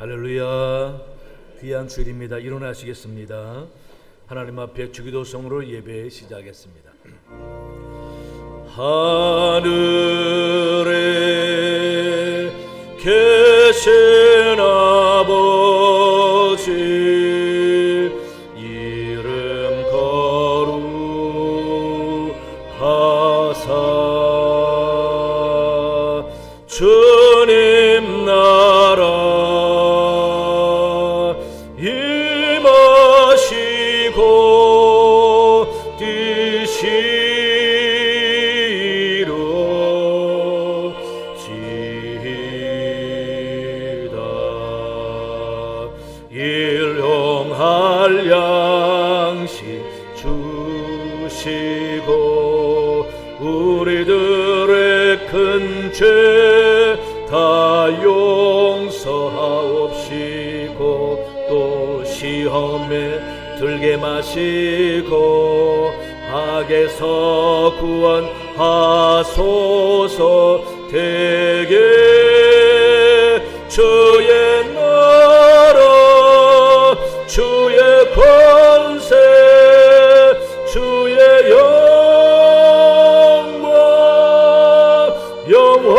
할렐루야. 귀한 주일입니다. 일어나시겠습니다. 하나님 앞에 주기도성으로 예배 시작하겠습니다. 하늘에 계신 아버지 이름 거룩하사 주님 나라 임하시고 뛰시로지다. 일용할 양식 주시고 우리들의 큰 죄 다 용서하옵시고 또 시험에 들게 마시고 악에서 구원하소서. 되게 주의 나라 주의 권세 주의 영광 영원히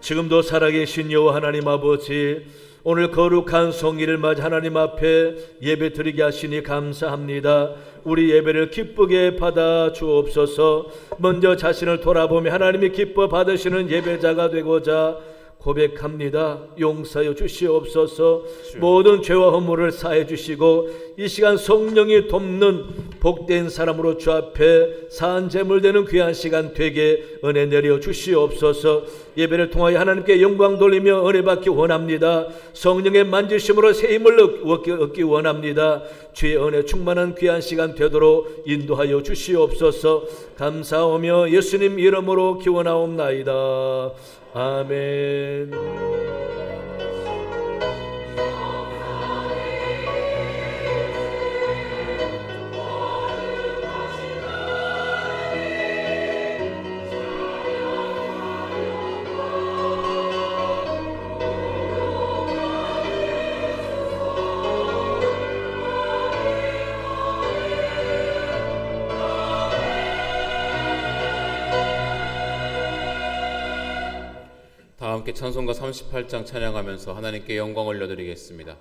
지금도 살아계신 여호와 하나님 아버지, 오늘 거룩한 성일을 맞아 하나님 앞에 예배 드리게 하시니 감사합니다. 우리 예배를 기쁘게 받아 주옵소서. 먼저 자신을 돌아보며 하나님이 기뻐 받으시는 예배자가 되고자 고백합니다. 용서하여 주시옵소서. 모든 죄와 허물을 사해 주시고 이 시간 성령이 돕는 복된 사람으로 주 앞에 산 제물 되는 귀한 시간 되게 은혜 내려 주시옵소서. 예배를 통하여 하나님께 영광 돌리며 은혜 받기 원합니다. 성령의 만지심으로 새 힘을 얻기 원합니다. 주의 은혜 충만한 귀한 시간 되도록 인도하여 주시옵소서. 감사하며 예수님 이름으로 기원하옵나이다. 아멘. 다 함께 찬송가 38장 찬양하면서 하나님께 영광 올려드리겠습니다.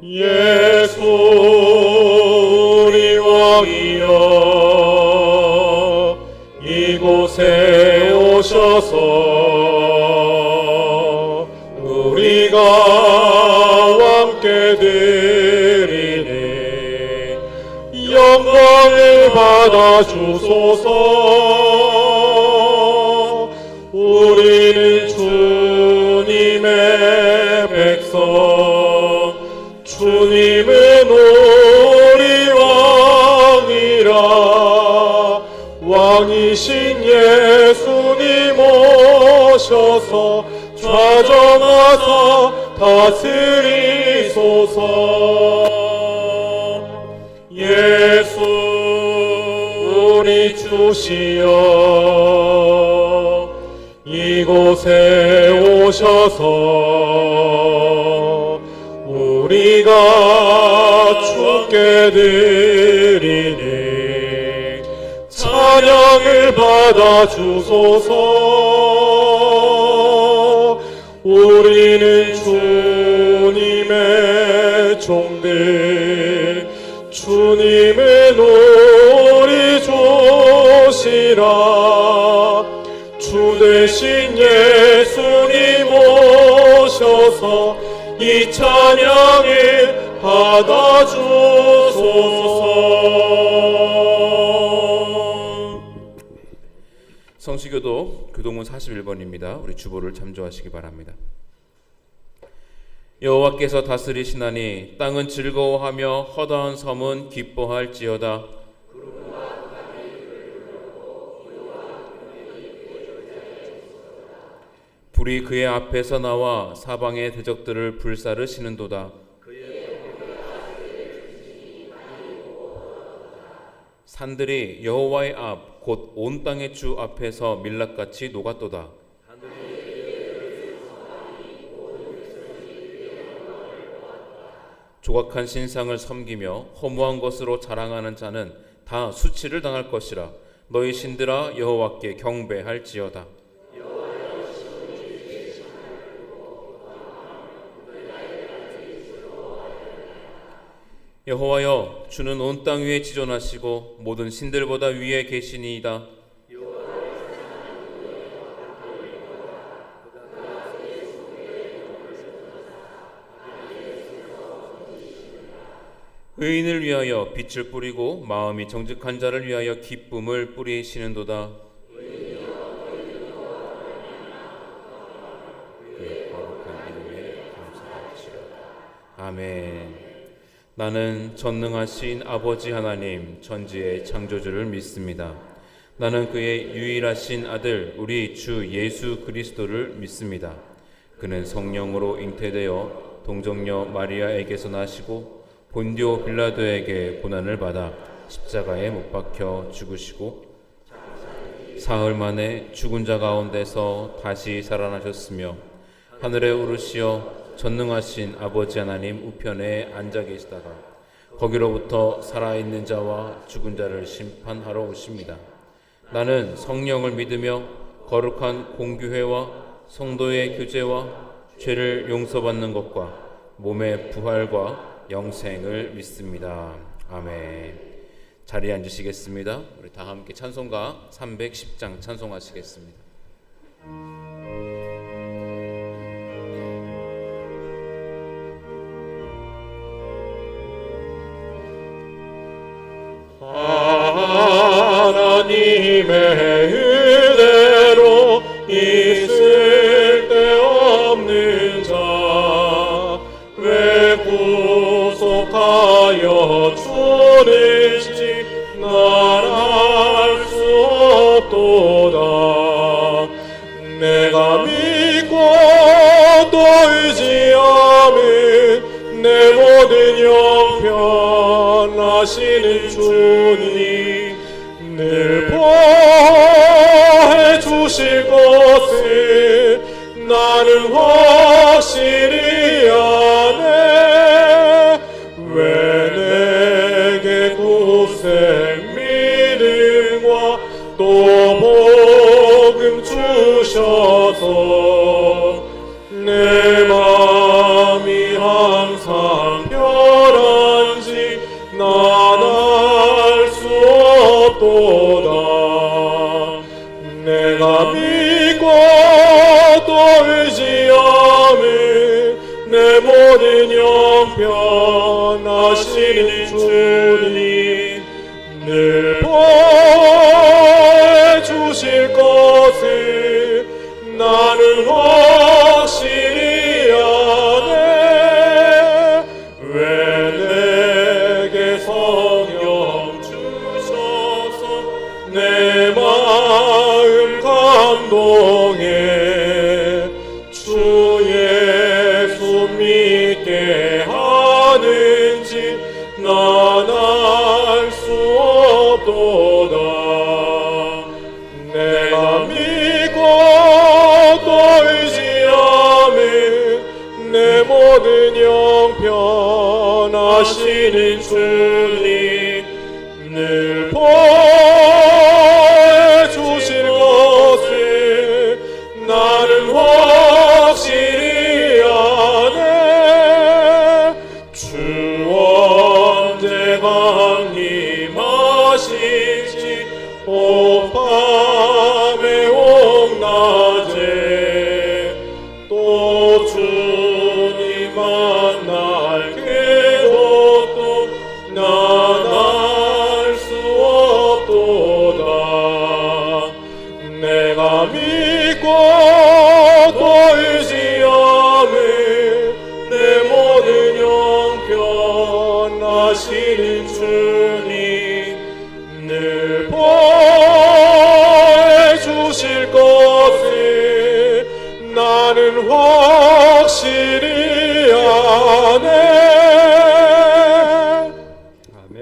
예수 우리 왕이여 이곳에 오셔서 우리가 함께 드리니 영광을 받아 주소서. 우리는 주님의 백성, 주님은 우리 왕이라. 왕이신 예수님 오셔서 좌정하사 다스리소서. 예수 우리 주시여 이곳에 오셔서 우리가 주께 드리니 찬양을 받아 주소서. 우리는 주님의 종들, 주님은 우리 조시라. 주 대신 예수님 오셔서 이 찬양을 받아 주소서. 성시교도 교동문 41번입니다. 우리 주보를 참조하시기 바랍니다. 여호와께서 다스리시나니 땅은 즐거워하며 허다한 섬은 기뻐할지어다. 우리 그의 앞에서 나와 사방의 대적들을 불사르시는도다. 산들이 여호와의 앞 곧 온 땅의 주 앞에서 밀랍같이 녹았도다. 조각한 신상을 섬기며 허무한 것으로 자랑하는 자는 다 수치를 당할 것이라. 너희 신들아 여호와께 경배할지어다. 여호와여, 주는 온 땅 위에 지존하시고 모든 신들보다 위에 계시니이다. 의인을 위하여 빛을 뿌리고 마음이 정직한 자를 위하여 기쁨을 뿌리시는도다. 그의 거룩한 이름에 감사할지어다. 아멘. 나는 전능하신 아버지 하나님 천지의 창조주를 믿습니다. 나는 그의 유일하신 아들 우리 주 예수 그리스도를 믿습니다. 그는 성령으로 잉태되어 동정녀 마리아에게서 나시고 본디오 빌라도에게 고난을 받아 십자가에 못 박혀 죽으시고 사흘 만에 죽은 자 가운데서 다시 살아나셨으며 하늘에 오르시어 전능하신 아버지 하나님 우편에 앉아 계시다가 거기로부터 살아있는 자와 죽은 자를 심판하러 오십니다. 나는 성령을 믿으며 거룩한 공교회와 성도의 교제와 죄를 용서받는 것과 몸의 부활과 영생을 믿습니다. 아멘. 자리에 앉으시겠습니다. 우리 다 함께 찬송가 310장 찬송하시겠습니다. 하나님의 은혜로 있을 데 없는 자 왜 구속하여 주는지 난 알 수 없도다. 내가 믿고 또 의지함은 내 모든 형편 하시는 주님 늘 보호해 주실 것을 나는 확실히 아네. 왜 내게 구색 믿음과 또 복음 주셔서 내 마음이 항상 편한지 난 알 수 없도다. 내가 믿고 또 의지함은 내 모든 형편 하시는 주님 늘 보호해 주실 것을 나는 확실히 아네. 왜 내게 성령 주셔서 내 마음 감동해 주 예수 믿게 하는지 난 알 수 없도다. 내가 믿고 또 의지함은 내 모든 형편 하시는 주님 늘 보호해 주실 것을 나는 확실히 아네. 주 언제 강림하실지 오 밤에 옥 낮에 또 주님 만날 그것도 난 알 수 없도다. 내가 믿고 또 의지함은 내 모든 형편 하시는 주님 늘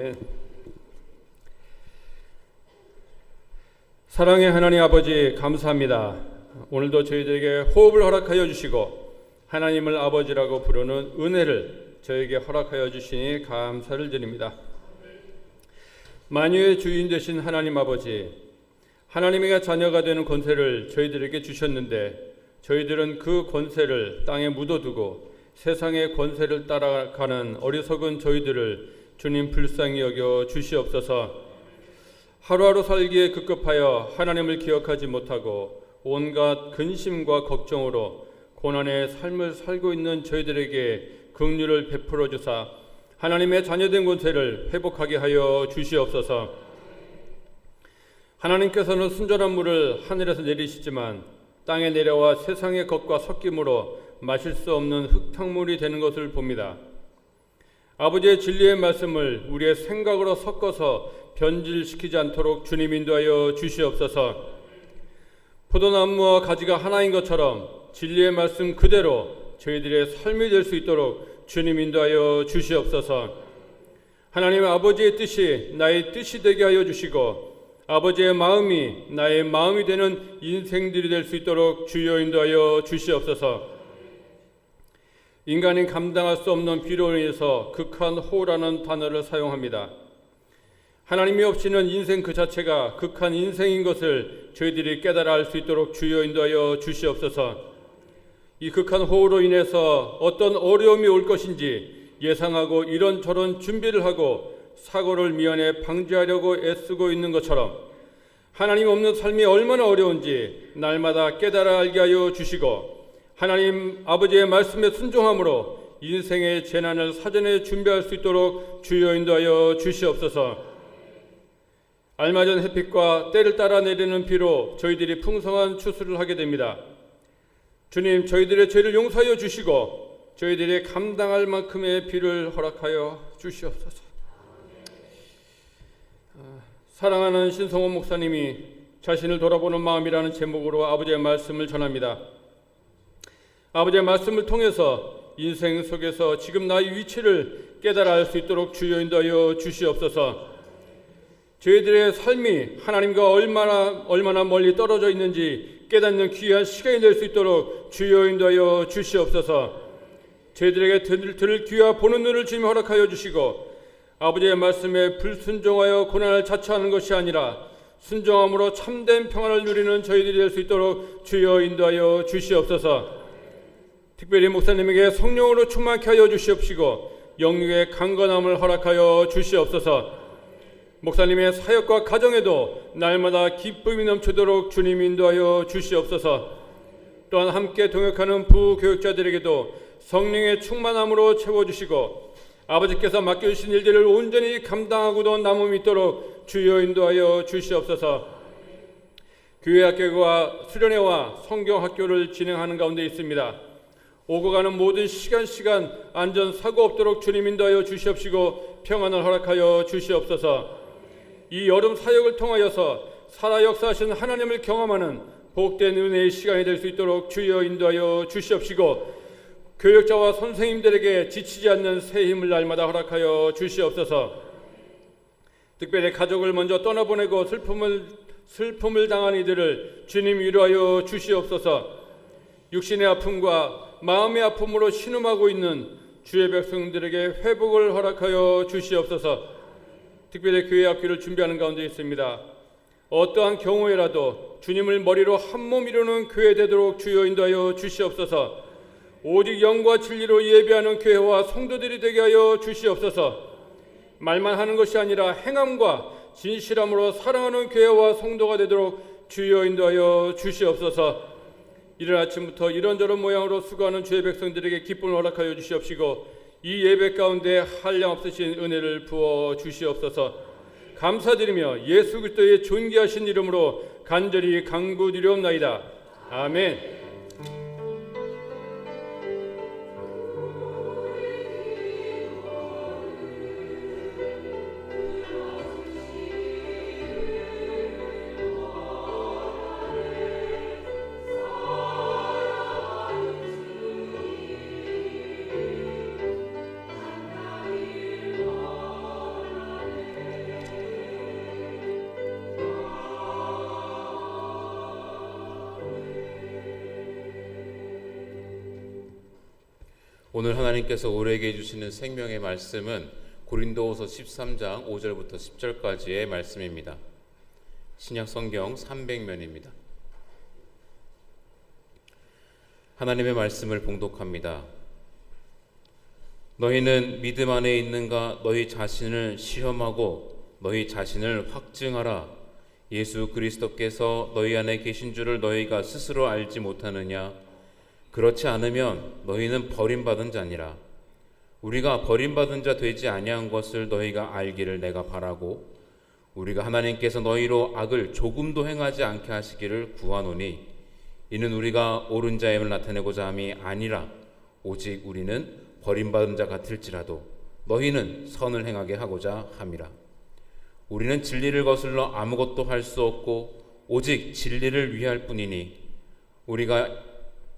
아멘. 사랑의 하나님 아버지, 감사합니다. 오늘도 저희들에게 호흡을 허락하여 주시고 하나님을 아버지라고 부르는 은혜를 저에게 허락하여 주시니 감사를 드립니다. 만유의 주인 되신 하나님 아버지, 하나님의 자녀가 되는 권세를 저희들에게 주셨는데 저희들은 그 권세를 땅에 묻어두고 세상의 권세를 따라가는 어리석은 저희들을 주님 불쌍히 여겨 주시옵소서. 하루하루 살기에 급급하여 하나님을 기억하지 못하고 온갖 근심과 걱정으로 고난의 삶을 살고 있는 저희들에게 긍휼을 베풀어 주사 하나님의 자녀된 권세를 회복하게 하여 주시옵소서. 하나님께서는 순전한 물을 하늘에서 내리시지만 땅에 내려와 세상의 것과 섞임으로 마실 수 없는 흙탕물이 되는 것을 봅니다. 아버지의 진리의 말씀을 우리의 생각으로 섞어서 변질시키지 않도록 주님 인도하여 주시옵소서. 포도나무와 가지가 하나인 것처럼 진리의 말씀 그대로 저희들의 삶이 될 수 있도록 주님 인도하여 주시옵소서. 하나님의 아버지의 뜻이 나의 뜻이 되게 하여 주시고 아버지의 마음이 나의 마음이 되는 인생들이 될 수 있도록 주여 인도하여 주시옵소서. 인간이 감당할 수 없는 비로 인해서 극한 호라는 단어를 사용합니다. 하나님이 없이는 인생 그 자체가 극한 인생인 것을 저희들이 깨달아 알 수 있도록 주여 인도하여 주시옵소서. 이 극한 호우로 인해서 어떤 어려움이 올 것인지 예상하고 이런저런 준비를 하고 사고를 미연에 방지하려고 애쓰고 있는 것처럼 하나님 없는 삶이 얼마나 어려운지 날마다 깨달아 알게 하여 주시고 하나님 아버지의 말씀에 순종함으로 인생의 재난을 사전에 준비할 수 있도록 주여 인도하여 주시옵소서. 알맞은 햇빛과 때를 따라 내리는 비로 저희들이 풍성한 추수를 하게 됩니다. 주님, 저희들의 죄를 용서하여 주시고 저희들이 감당할 만큼의 비를 허락하여 주시옵소서. 사랑하는 신성원 목사님이 자신을 돌아보는 마음이라는 제목으로 아버지의 말씀을 전합니다. 아버지의 말씀을 통해서 인생 속에서 지금 나의 위치를 깨달아 알 수 있도록 주여 인도하여 주시옵소서. 저희들의 삶이 하나님과 얼마나 멀리 떨어져 있는지 깨닫는 귀한 시간이 될 수 있도록 주여 인도하여 주시옵소서. 저희들에게 들을 귀와 보는 눈을 주님 허락하여 주시고 아버지의 말씀에 불순종하여 고난을 자초하는 것이 아니라 순종함으로 참된 평안을 누리는 저희들이 될 수 있도록 주여 인도하여 주시옵소서. 특별히 목사님에게 성령으로 충만케 하여 주시옵시고 영육의 강건함을 허락하여 주시옵소서. 목사님의 사역과 가정에도 날마다 기쁨이 넘치도록 주님 인도하여 주시옵소서. 또한 함께 동역하는 부교육자들에게도 성령의 충만함으로 채워주시고 아버지께서 맡겨주신 일들을 온전히 감당하고도 남음이 있도록 주여 인도하여 주시옵소서. 교회 학교와 수련회와 성경학교를 진행하는 가운데 있습니다. 오고 가는 모든 시간 안전사고 없도록 주님 인도하여 주시옵시고 평안을 허락하여 주시옵소서. 이 여름 사역을 통하여서 살아 역사하신 하나님을 경험하는 복된 은혜의 시간이 될 수 있도록 주여 인도하여 주시옵시고 교역자와 선생님들에게 지치지 않는 새 힘을 날마다 허락하여 주시옵소서. 특별히 가족을 먼저 떠나보내고 슬픔을 당한 이들을 주님 위로하여 주시옵소서. 육신의 아픔과 마음의 아픔으로 신음하고 있는 주의 백성들에게 회복을 허락하여 주시옵소서. 특별히 교회 학교를 준비하는 가운데 있습니다. 어떠한 경우에라도 주님을 머리로 한몸 이루는 교회 되도록 주여 인도하여 주시옵소서. 오직 영과 진리로 예배하는 교회와 성도들이 되게 하여 주시옵소서. 말만 하는 것이 아니라 행함과 진실함으로 사랑하는 교회와 성도가 되도록 주여 인도하여 주시옵소서. 이른 아침부터 이런저런 모양으로 수고하는 주의 백성들에게 기쁨을 허락하여 주시옵시고 이 예배 가운데 한량없으신 은혜를 부어 주시옵소서. 감사드리며 예수 그리스도의 존귀하신 이름으로 간절히 간구드리옵나이다. 아멘. 오늘 하나님께서 우리에게 주시는 생명의 말씀은 고린도후서 13장 5절부터 10절까지의 말씀입니다. 신약 성경 300면입니다. 하나님의 말씀을 봉독합니다. 너희는 믿음 안에 있는가? 너희 자신을 시험하고 너희 자신을 확증하라. 예수 그리스도께서 너희 안에 계신 줄을 너희가 스스로 알지 못하느냐? 그렇지 않으면 너희는 버림받은 자니라. 우리가 버림받은 자 되지 아니한 것을 너희가 알기를 내가 바라고 우리가 하나님께서 너희로 악을 조금도 행하지 않게 하시기를 구하노니 이는 우리가 옳은 자임을 나타내고자 함이 아니라 오직 우리는 버림받은 자 같을지라도 너희는 선을 행하게 하고자 함이라. 우리는 진리를 거슬러 아무것도 할 수 없고 오직 진리를 위할 뿐이니 우리가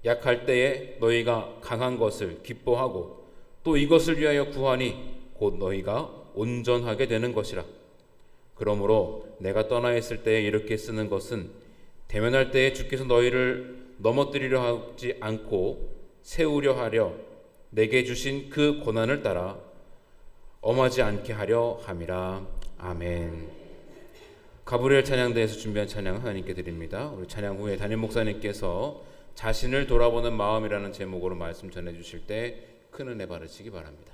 약할 때에 너희가 강한 것을 기뻐하고 또 이것을 위하여 구하니 곧 너희가 온전하게 되는 것이라. 그러므로 내가 떠나 있을 때에 이렇게 쓰는 것은 대면할 때에 주께서 너희를 넘어뜨리려 하지 않고 세우려 하려 내게 주신 그 고난을 따라 엄하지 않게 하려 함이라. 아멘. 가브리엘 찬양대에서 준비한 찬양을 하나님께 드립니다. 우리 찬양 후에 담임 목사님께서 자신을 돌아보는 마음이라는 제목으로 말씀 전해주실 때 큰 은혜 받으시기 바랍니다.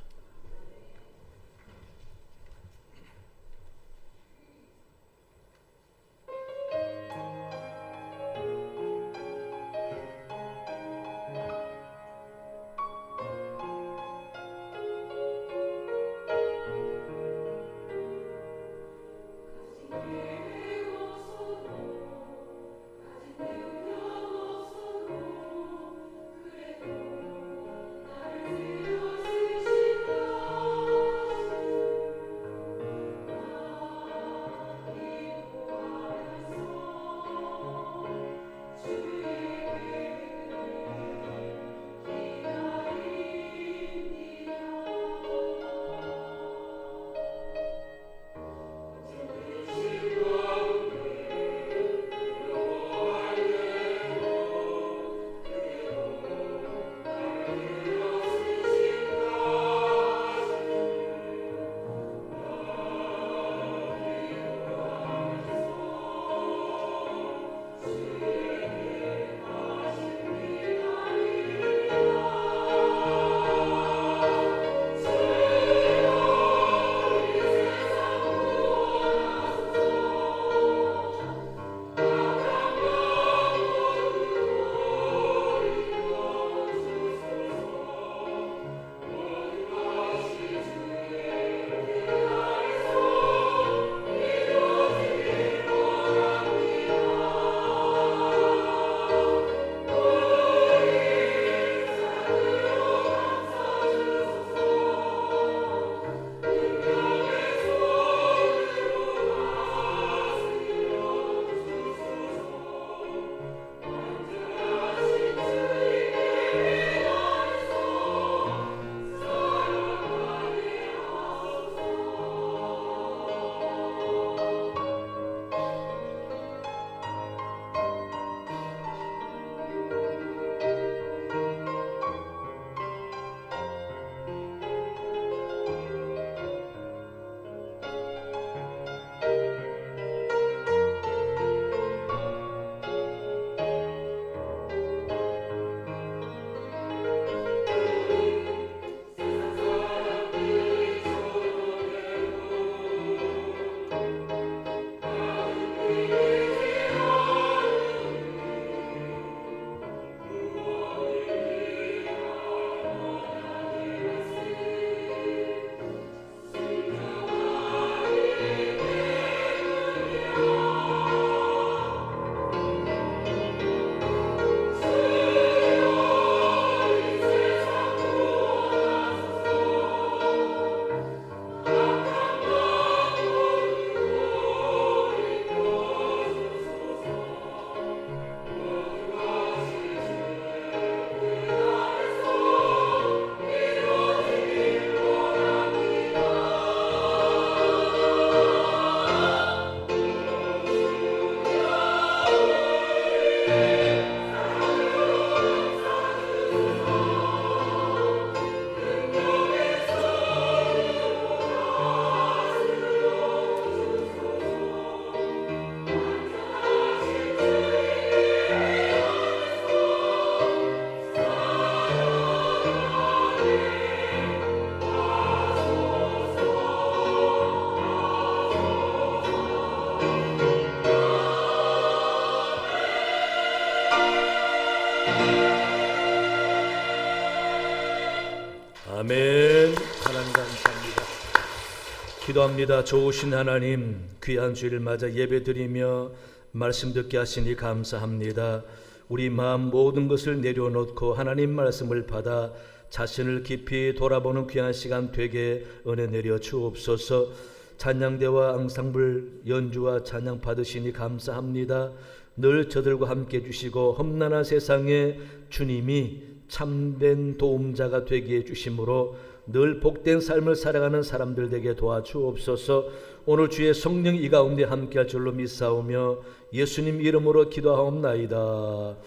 기도합니다. 좋으신 하나님, 귀한 주일을 맞아 예배드리며 말씀 듣게 하시니 감사합니다. 우리 마음 모든 것을 내려놓고 하나님 말씀을 받아 자신을 깊이 돌아보는 귀한 시간 되게 은혜 내려 주옵소서. 찬양대와 앙상블 연주와 찬양 받으시니 감사합니다. 늘 저들과 함께 해주시고 험난한 세상에 주님이 참된 도움자가 되게 해주심으로 늘 복된 삶을 살아가는 사람들 되게 도와주옵소서. 오늘 주의 성령이 이 가운데 함께할 줄로 믿사오며 예수님 이름으로 기도하옵나이다.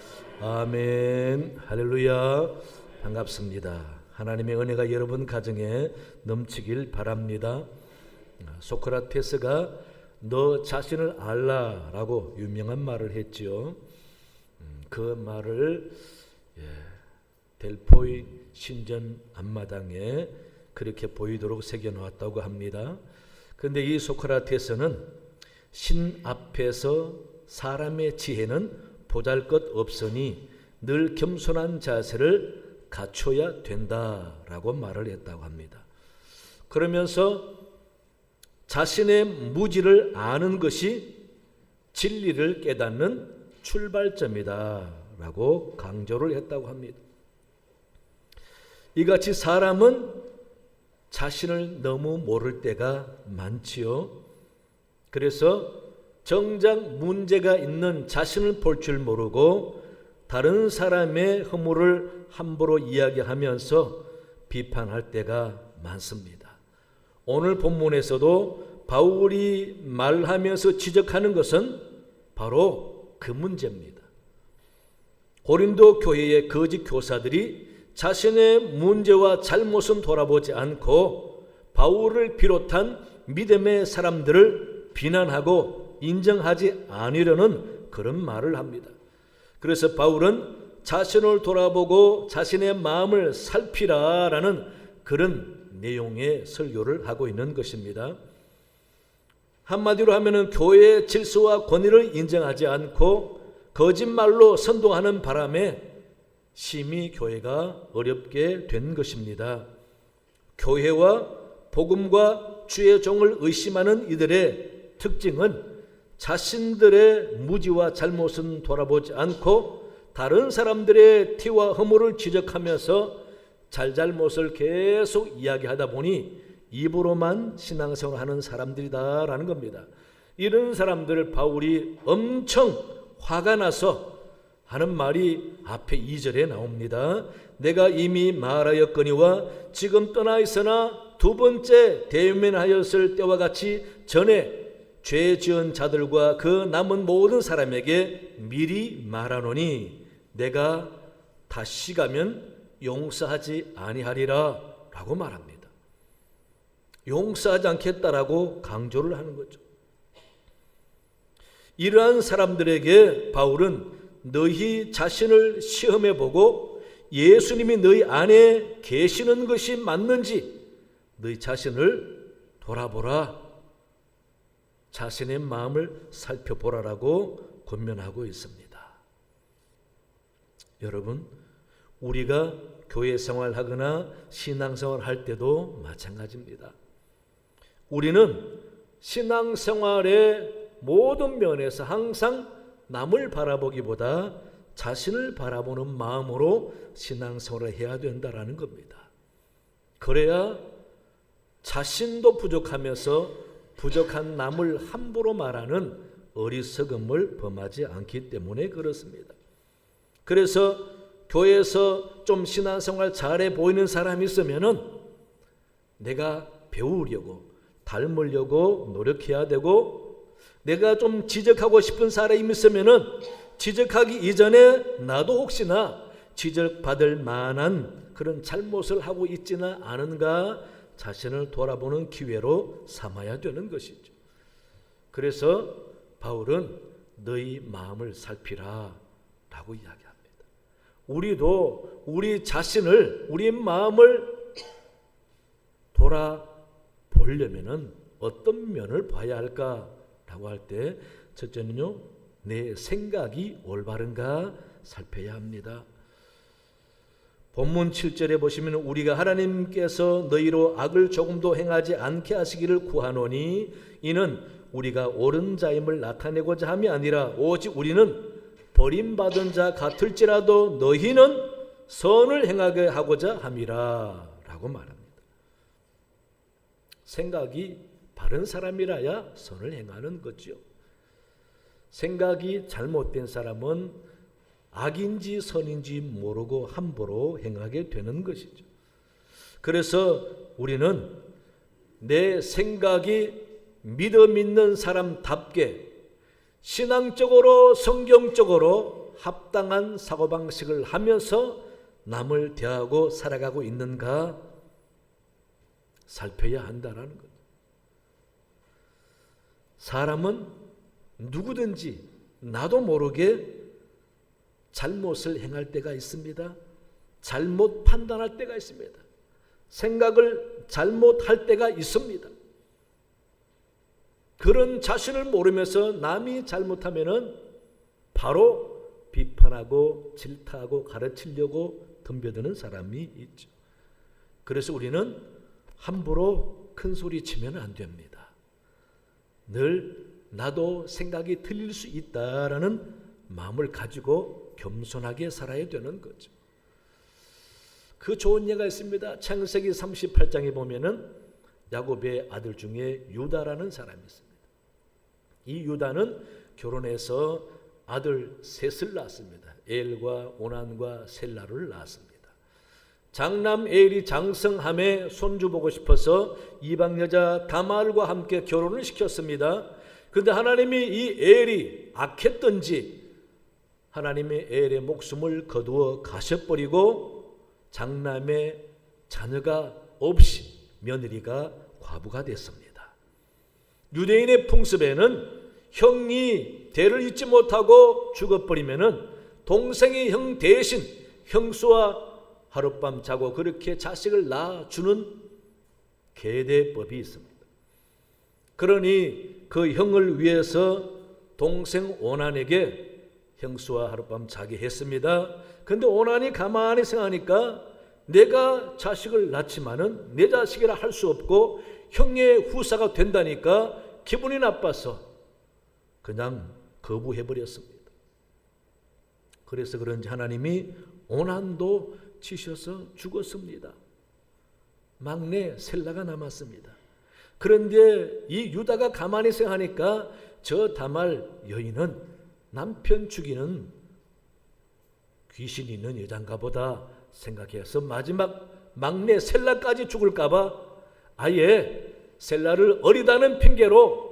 아멘. 할렐루야. 반갑습니다. 하나님의 은혜가 여러분 가정에 넘치길 바랍니다. 소크라테스가 너 자신을 알라라고 유명한 말을 했지요. 그 말을 델포이 신전 앞마당에 그렇게 보이도록 새겨놓았다고 합니다. 그런데 이 소크라테스는 신 앞에서 사람의 지혜는 보잘것 없으니 늘 겸손한 자세를 갖춰야 된다라고 말을 했다고 합니다. 그러면서 자신의 무지를 아는 것이 진리를 깨닫는 출발점이다라고 강조를 했다고 합니다. 이같이 사람은 자신을 너무 모를 때가 많지요. 그래서 정작 문제가 있는 자신을 볼 줄 모르고 다른 사람의 허물을 함부로 이야기하면서 비판할 때가 많습니다. 오늘 본문에서도 바울이 말하면서 지적하는 것은 바로 그 문제입니다. 고린도 교회의 거짓 교사들이 자신의 문제와 잘못은 돌아보지 않고 바울을 비롯한 믿음의 사람들을 비난하고 인정하지 않으려는 그런 말을 합니다. 그래서 바울은 자신을 돌아보고 자신의 마음을 살피라라는 그런 내용의 설교를 하고 있는 것입니다. 한마디로 하면은 교회의 질서와 권위를 인정하지 않고 거짓말로 선동하는 바람에 심히 교회가 어렵게 된 것입니다. 교회와 복음과 주의 종을 의심하는 이들의 특징은 자신들의 무지와 잘못은 돌아보지 않고 다른 사람들의 티와 허물을 지적하면서 잘잘못을 계속 이야기하다 보니 입으로만 신앙생활하는 사람들이다라는 겁니다. 이런 사람들을 바울이 엄청 화가 나서 하는 말이 앞에 2절에 나옵니다. 내가 이미 말하였거니와 지금 떠나 있으나 두 번째 대면하였을 때와 같이 전에 죄 지은 자들과 그 남은 모든 사람에게 미리 말하노니 내가 다시 가면 용서하지 아니하리라 라고 말합니다. 용서하지 않겠다라고 강조를 하는 거죠. 이러한 사람들에게 바울은 너희 자신을 시험해 보고 예수님이 너희 안에 계시는 것이 맞는지 너희 자신을 돌아보라, 자신의 마음을 살펴보라라고 권면하고 있습니다. 여러분, 우리가 교회 생활하거나 신앙생활 할 때도 마찬가지입니다. 우리는 신앙생활의 모든 면에서 항상 남을 바라보기보다 자신을 바라보는 마음으로 신앙생활을 해야 된다라는 겁니다. 그래야 자신도 부족하면서 부족한 남을 함부로 말하는 어리석음을 범하지 않기 때문에 그렇습니다. 그래서 교회에서 좀 신앙생활 잘해 보이는 사람이 있으면은 내가 배우려고 닮으려고 노력해야 되고, 내가 좀 지적하고 싶은 사람이 있으면은 지적하기 이전에 나도 혹시나 지적받을 만한 그런 잘못을 하고 있지는 않은가 자신을 돌아보는 기회로 삼아야 되는 것이죠. 그래서 바울은 너희 마음을 살피라 라고 이야기합니다. 우리도 우리 자신을, 우리 마음을 돌아보려면은 어떤 면을 봐야 할까라고 할 때 첫째는요, 내 생각이 올바른가 살펴야 합니다. 본문 7절에 보시면 우리가 하나님께서 너희로 악을 조금도 행하지 않게 하시기를 구하노니 이는 우리가 옳은 자임을 나타내고자 함이 아니라 오직 우리는 버림받은 자 같을지라도 너희는 선을 행하게 하고자 함이라 라고 말합니다. 생각이 바른 사람이라야 선을 행하는 거죠. 생각이 잘못된 사람은 악인지 선인지 모르고 함부로 행하게 되는 것이죠. 그래서 우리는 내 생각이 믿음 있는 사람답게 신앙적으로 성경적으로 합당한 사고방식을 하면서 남을 대하고 살아가고 있는가 살펴야 한다는 것. 사람은 누구든지 나도 모르게 잘못을 행할 때가 있습니다. 잘못 판단할 때가 있습니다. 생각을 잘못할 때가 있습니다. 그런 자신을 모르면서 남이 잘못하면은 바로 비판하고 질타하고 가르치려고 덤벼드는 사람이 있죠. 그래서 우리는 함부로 큰 소리 치면 안 됩니다. 늘 나도 생각이 틀릴 수 있다라는 마음을 가지고 겸손하게 살아야 되는 거죠. 그 좋은 예가 있습니다. 창세기 38장에 보면은 야곱의 아들 중에 유다라는 사람이 있습니다. 이 유다는 결혼해서 아들 셋을 낳았습니다. 엘과 오난과 셀라를 낳았습니다. 장남 엘이 장성함에 손주 보고 싶어서 이방 여자 다말과 함께 결혼을 시켰습니다. 그런데 하나님이 이 엘이 악했던지 하나님의 엘의 목숨을 거두어 가셔버리고 장남의 자녀가 없이 며느리가 과부가 됐습니다. 유대인의 풍습에는 형이 대를 잇지 못하고 죽어버리면은 동생이 형 대신 형수와 하룻밤 자고 그렇게 자식을 낳아주는 계대법이 있습니다. 그러니 그 형을 위해서 동생 오난에게 형수와 하룻밤 자게 했습니다. 근데 오난이 가만히 생각하니까 내가 자식을 낳지만은 내 자식이라 할 수 없고 형의 후사가 된다니까 기분이 나빠서 그냥 거부해버렸습니다. 그래서 그런지 하나님이 오난도 치셔서 죽었습니다. 막내 셀라가 남았습니다. 그런데 이 유다가 가만히 생각하니까 저 다말 여인은 남편 죽이는 귀신 있는 여잔가 보다 생각해서 마지막 막내 셀라까지 죽을까봐 아예 셀라를 어리다는 핑계로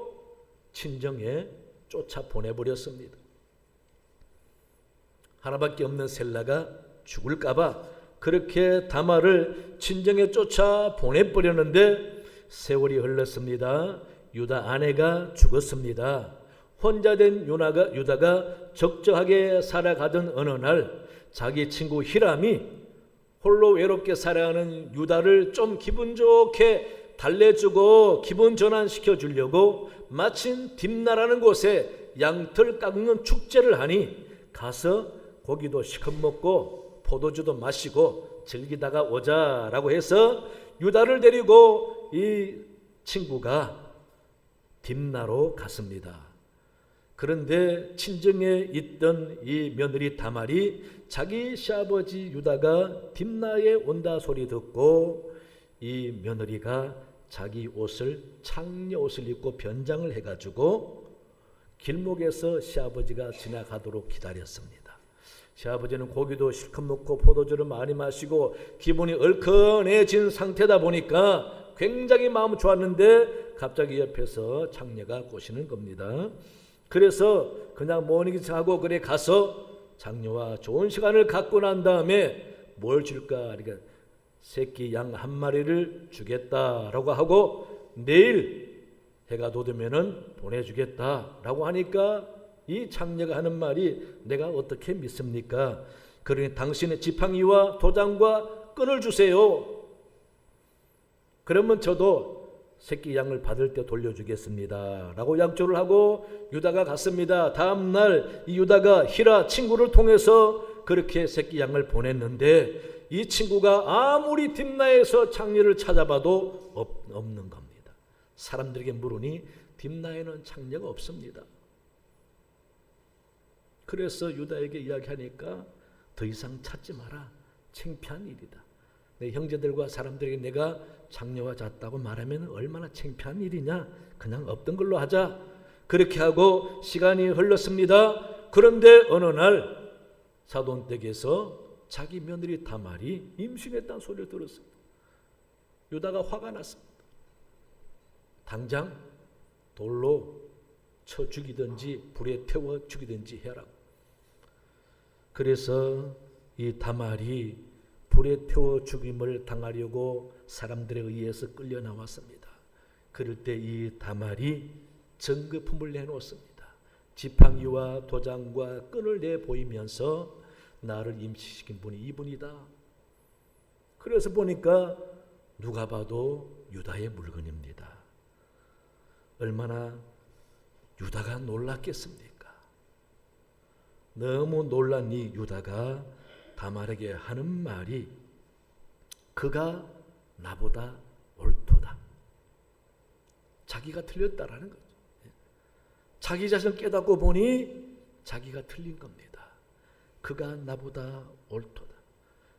친정에 쫓아 보내버렸습니다. 하나밖에 없는 셀라가 죽을까봐 그렇게 다말을 친정에 쫓아 보내버렸는데 세월이 흘렀습니다. 유다 아내가 죽었습니다. 혼자 된 유다가 적적하게 살아가던 어느 날 자기 친구 히람이 홀로 외롭게 살아가는 유다를 좀 기분 좋게 달래주고 기분 전환시켜 주려고 마침 딥나라는 곳에 양털 깎는 축제를 하니 가서 고기도 시컷 먹고 포도주도 마시고 즐기다가 오자라고 해서 유다를 데리고 이 친구가 딥나로 갔습니다. 그런데 친정에 있던 이 며느리 다말이 자기 시아버지 유다가 딥나에 온다 소리 듣고 이 며느리가 자기 옷을 창녀 옷을 입고 변장을 해가지고 길목에서 시아버지가 지나가도록 기다렸습니다. 시아버지는 고기도 실컷 먹고 포도주를 많이 마시고 기분이 얼큰해진 상태다 보니까 굉장히 마음 좋았는데 갑자기 옆에서 창녀가 꼬시는 겁니다. 그래서 그냥 모닝기차하고 그래 가서 장녀와 좋은 시간을 갖고 난 다음에 뭘 줄까? 그러니까 새끼 양 한 마리를 주겠다라고 하고 내일 해가 돋으면은 보내주겠다라고 하니까 이 장녀가 하는 말이 내가 어떻게 믿습니까? 그러니 당신의 지팡이와 도장과 끈을 주세요. 그러면 저도 새끼 양을 받을 때 돌려주겠습니다 라고 약조를 하고 유다가 갔습니다. 다음 날 이 유다가 히라 친구를 통해서 그렇게 새끼 양을 보냈는데 이 친구가 아무리 딥나에서 창녀를 찾아봐도 없는 겁니다. 사람들에게 물으니 딥나에는 창녀가 없습니다. 그래서 유다에게 이야기하니까 더 이상 찾지 마라. 창피한 일이다. 내 형제들과 사람들에게 내가 장녀와 잤다고 말하면 얼마나 창피한 일이냐. 그냥 없던 걸로 하자. 그렇게 하고 시간이 흘렀습니다. 그런데 어느 날 사돈 댁에서 자기 며느리 다말이 임신했다는 소리를 들었습니다. 유다가 화가 났습니다. 당장 돌로 쳐 죽이든지 불에 태워 죽이든지 해라고. 그래서 이 다말이 불에 태워 죽임을 당하려고 사람들에 의해서 끌려 나왔습니다. 그럴 때 이 다말이 증거품을 내놓습니다. 지팡이와 도장과 끈을 내보이면서 나를 임신시킨 분이 이분이다. 그래서 보니까 누가 봐도 유다의 물건입니다. 얼마나 유다가 놀랐겠습니까? 너무 놀란 이 유다가 다말에게 하는 말이 그가 나보다 옳도다. 자기가 틀렸다라는 거죠. 자기 자신을 깨닫고 보니 자기가 틀린 겁니다. 그가 나보다 옳도다.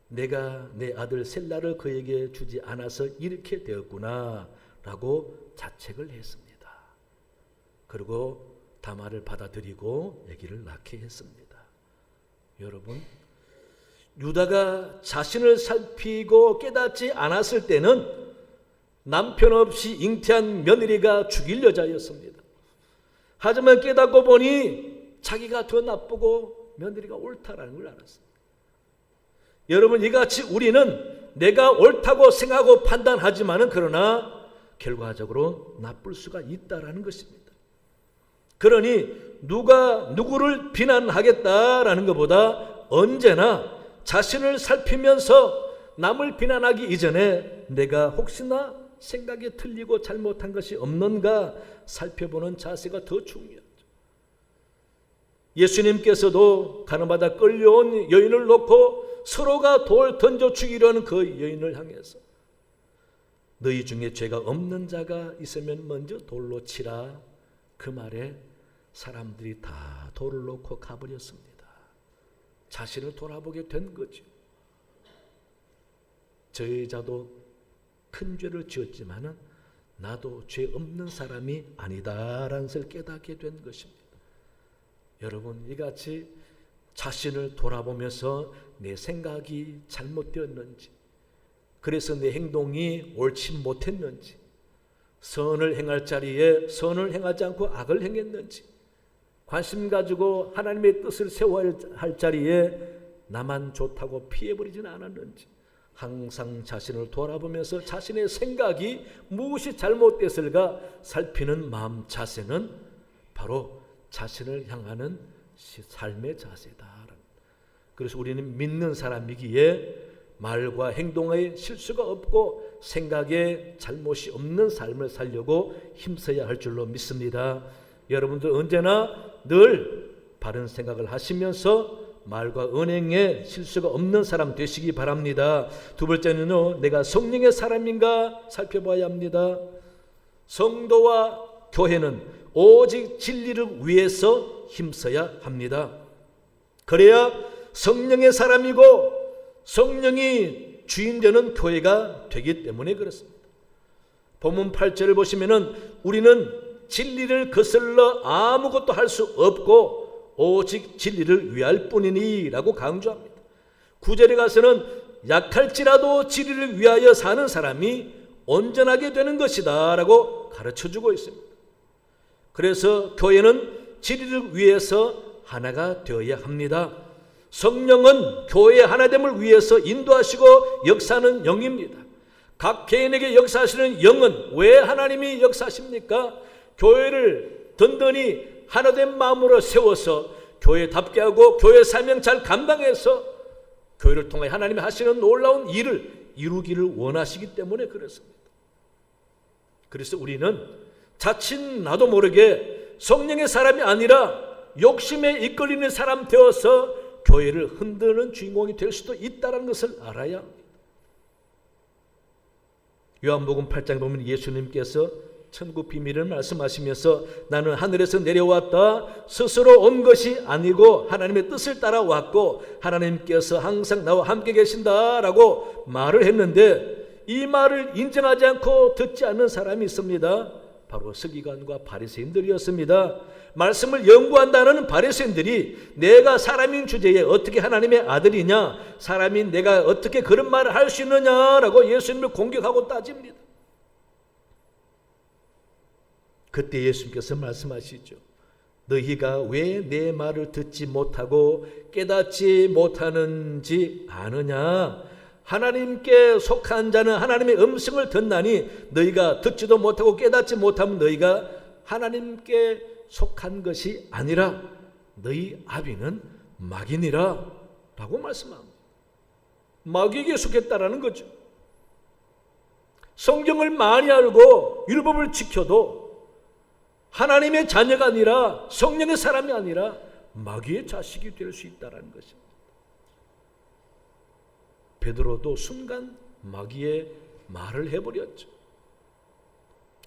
내가 내 아들 셀라를 그에게 주지 않아서 이렇게 되었구나 라고 자책을 했습니다. 그리고 다말을 받아들이고 아기를 낳게 했습니다. 여러분, 유다가 자신을 살피고 깨닫지 않았을 때는 남편 없이 잉태한 며느리가 죽일 여자였습니다. 하지만 깨닫고 보니 자기가 더 나쁘고 며느리가 옳다라는 걸 알았습니다. 여러분, 이같이 우리는 내가 옳다고 생각하고 판단하지만은 그러나 결과적으로 나쁠 수가 있다라는 것입니다. 그러니 누가 누구를 비난하겠다라는 것보다 언제나 자신을 살피면서 남을 비난하기 이전에 내가 혹시나 생각이 틀리고 잘못한 것이 없는가 살펴보는 자세가 더 중요하죠. 예수님께서도 가늠하다 끌려온 여인을 놓고 서로가 돌 던져 죽이려는 그 여인을 향해서 너희 중에 죄가 없는 자가 있으면 먼저 돌로 치라. 그 말에 사람들이 다 돌을 놓고 가버렸습니다. 자신을 돌아보게 된 거죠. 저 여자도 큰 죄를 지었지만은 나도 죄 없는 사람이 아니다라는 것을 깨닫게 된 것입니다. 여러분, 이같이 자신을 돌아보면서 내 생각이 잘못되었는지, 그래서 내 행동이 옳지 못했는지, 선을 행할 자리에 선을 행하지 않고 악을 행했는지, 관심 가지고 하나님의 뜻을 세워야 할 자리에 나만 좋다고 피해버리지는 않았는지, 항상 자신을 돌아보면서 자신의 생각이 무엇이 잘못됐을까 살피는 마음 자세는 바로 자신을 향하는 삶의 자세다. 그래서 우리는 믿는 사람이기에 말과 행동에 실수가 없고 생각에 잘못이 없는 삶을 살려고 힘써야 할 줄로 믿습니다. 여러분들 언제나 늘 바른 생각을 하시면서 말과 언행에 실수가 없는 사람 되시기 바랍니다. 두 번째는요, 내가 성령의 사람인가 살펴봐야 합니다. 성도와 교회는 오직 진리를 위해서 힘써야 합니다. 그래야 성령의 사람이고 성령이 주인되는 교회가 되기 때문에 그렇습니다. 본문 8절을 보시면은 우리는 진리를 거슬러 아무것도 할 수 없고 오직 진리를 위할 뿐이니 라고 강조합니다. 9절에 가서는 약할지라도 진리를 위하여 사는 사람이 온전하게 되는 것이다 라고 가르쳐주고 있습니다. 그래서 교회는 진리를 위해서 하나가 되어야 합니다. 성령은 교회의 하나됨을 위해서 인도하시고 역사하는 영입니다. 각 개인에게 역사하시는 영은 왜 하나님이 역사하십니까? 교회를 든든히 하나된 마음으로 세워서 교회답게 하고 교회 사명 잘 감당해서 교회를 통해 하나님이 하시는 놀라운 일을 이루기를 원하시기 때문에 그렇습니다. 그래서 우리는 자칫 나도 모르게 성령의 사람이 아니라 욕심에 이끌리는 사람 되어서 교회를 흔드는 주인공이 될 수도 있다는 것을 알아야 합니다. 요한복음 8장에 보면 예수님께서 천국 비밀을 말씀하시면서 나는 하늘에서 내려왔다 스스로 온 것이 아니고 하나님의 뜻을 따라왔고 하나님께서 항상 나와 함께 계신다라고 말을 했는데 이 말을 인정하지 않고 듣지 않는 사람이 있습니다. 바로 서기관과 바리새인들이었습니다. 말씀을 연구한다는 바리새인들이 내가 사람인 주제에 어떻게 하나님의 아들이냐, 사람인 내가 어떻게 그런 말을 할 수 있느냐라고 예수님을 공격하고 따집니다. 그때 예수님께서 말씀하시죠. 너희가 왜 내 말을 듣지 못하고 깨닫지 못하는지 아느냐? 하나님께 속한 자는 하나님의 음성을 듣나니 너희가 듣지도 못하고 깨닫지 못하면 너희가 하나님께 속한 것이 아니라 너희 아비는 마귀니라 라고 말씀합니다. 마귀에게 속했다라는 거죠. 성경을 많이 알고 율법을 지켜도 하나님의 자녀가 아니라 성령의 사람이 아니라 마귀의 자식이 될 수 있다는 것입니다. 베드로도 순간 마귀의 말을 해버렸죠.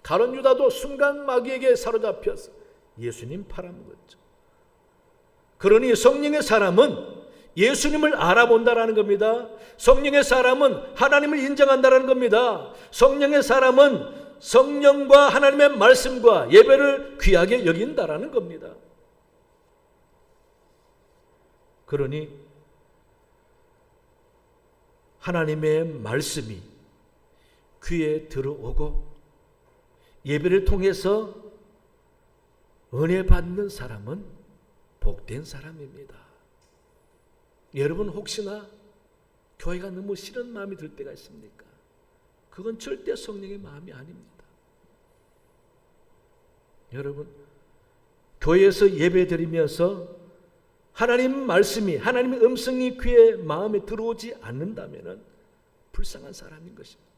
가룟 유다도 순간 마귀에게 사로잡혀서 예수님 팔아먹었죠. 그러니 성령의 사람은 예수님을 알아본다라는 겁니다. 성령의 사람은 하나님을 인정한다라는 겁니다. 성령의 사람은 성령과 하나님의 말씀과 예배를 귀하게 여긴다라는 겁니다. 그러니 하나님의 말씀이 귀에 들어오고 예배를 통해서 은혜 받는 사람은 복된 사람입니다. 여러분 혹시나 교회가 너무 싫은 마음이 들 때가 있습니까? 그건 절대 성령의 마음이 아닙니다. 여러분 교회에서 예배 드리면서 하나님 말씀이 하나님의 음성이 귀에 마음에 들어오지 않는다면 불쌍한 사람인 것입니다.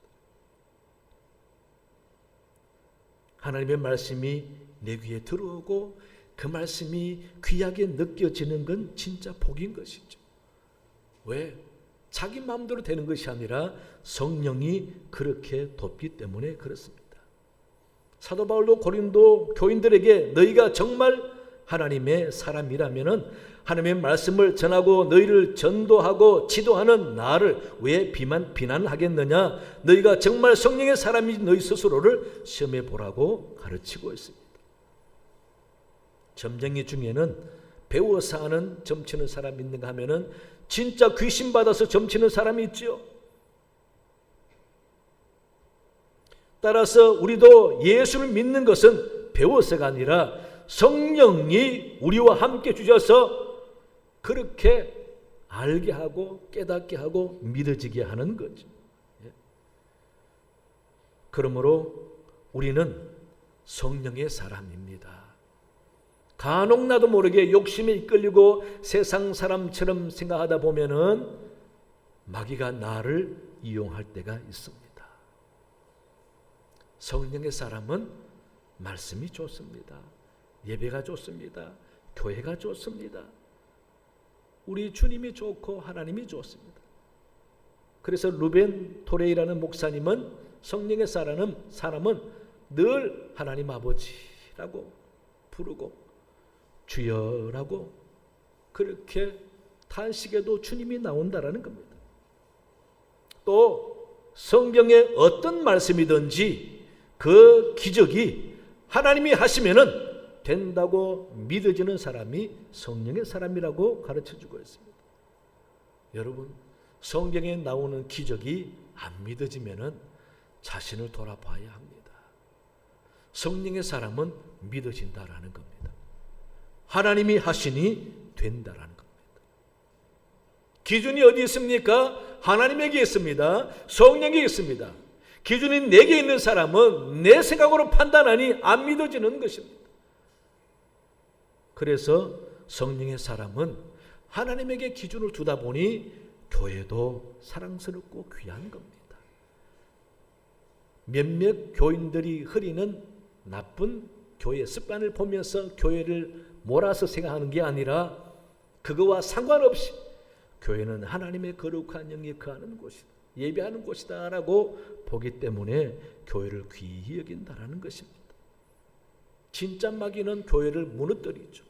하나님의 말씀이 내 귀에 들어오고 그 말씀이 귀하게 느껴지는 건 진짜 복인 것이죠. 왜? 자기 마음대로 되는 것이 아니라 성령이 그렇게 돕기 때문에 그렇습니다. 사도 바울도 고린도 교인들에게 너희가 정말 하나님의 사람이라면 하나님의 말씀을 전하고 너희를 전도하고 지도하는 나를 왜 비난하겠느냐? 너희가 정말 성령의 사람인지 너희 스스로를 시험해 보라고 가르치고 있습니다. 점쟁이 중에는 배워서 하는 점치는 사람이 있는가 하면은 진짜 귀신 받아서 점치는 사람이 있지요. 따라서 우리도 예수를 믿는 것은 배워서가 아니라 성령이 우리와 함께 주셔서 그렇게 알게 하고 깨닫게 하고 믿어지게 하는 거죠. 그러므로 우리는 성령의 사람입니다. 간혹 나도 모르게 욕심에 이끌리고 세상 사람처럼 생각하다 보면은 마귀가 나를 이용할 때가 있습니다. 성령의 사람은 말씀이 좋습니다. 예배가 좋습니다. 교회가 좋습니다. 우리 주님이 좋고 하나님이 좋습니다. 그래서 루벤 토레이라는 목사님은 성령의 사람은 늘 하나님 아버지라고 부르고 주여라고 그렇게 탄식에도 주님이 나온다라는 겁니다. 또 성경의 어떤 말씀이든지 그 기적이 하나님이 하시면은 된다고 믿어지는 사람이 성령의 사람이라고 가르쳐주고 있습니다. 여러분 성경에 나오는 기적이 안 믿어지면은 자신을 돌아봐야 합니다. 성령의 사람은 믿어진다라는 겁니다. 하나님이 하시니 된다라는 겁니다. 기준이 어디 있습니까? 하나님에게 있습니다. 성령에게 있습니다. 기준이 내게 있는 사람은 내 생각으로 판단하니 안 믿어지는 것입니다. 그래서 성령의 사람은 하나님에게 기준을 두다 보니 교회도 사랑스럽고 귀한 겁니다. 몇몇 교인들이 흐리는 나쁜 교회 습관을 보면서 교회를 몰아서 생각하는 게 아니라 그거와 상관없이 교회는 하나님의 거룩한 영이 거하는 곳이다, 예배하는 곳이다 라고 보기 때문에 교회를 귀히 여긴다라는 것입니다. 진짜 마귀는 교회를 무너뜨리죠.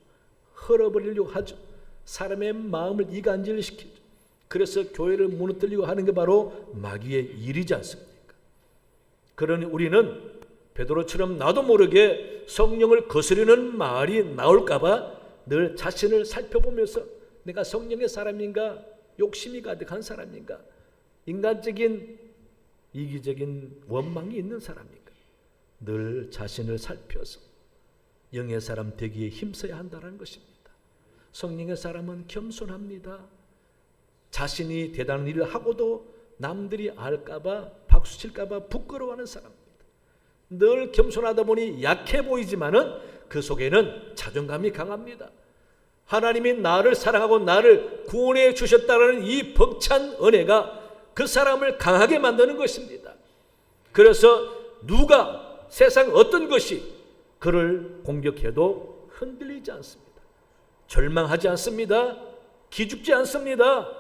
헐어버리려고 하죠. 사람의 마음을 이간질시키죠. 그래서 교회를 무너뜨리려고 하는 게 바로 마귀의 일이지 않습니까? 그러니 우리는 베드로처럼 나도 모르게 성령을 거스르는 말이 나올까 봐 늘 자신을 살펴보면서 내가 성령의 사람인가, 욕심이 가득한 사람인가, 인간적인 이기적인 원망이 있는 사람인가, 늘 자신을 살펴서 영의 사람 되기에 힘써야 한다는 것입니다. 성령의 사람은 겸손합니다. 자신이 대단한 일을 하고도 남들이 알까봐, 박수칠까봐 부끄러워하는 사람입니다. 늘 겸손하다 보니 약해 보이지만은 그 속에는 자존감이 강합니다. 하나님이 나를 사랑하고 나를 구원해 주셨다는 이 벅찬 은혜가 그 사람을 강하게 만드는 것입니다. 그래서 누가, 세상 어떤 것이 그를 공격해도 흔들리지 않습니다. 절망하지 않습니다. 기죽지 않습니다.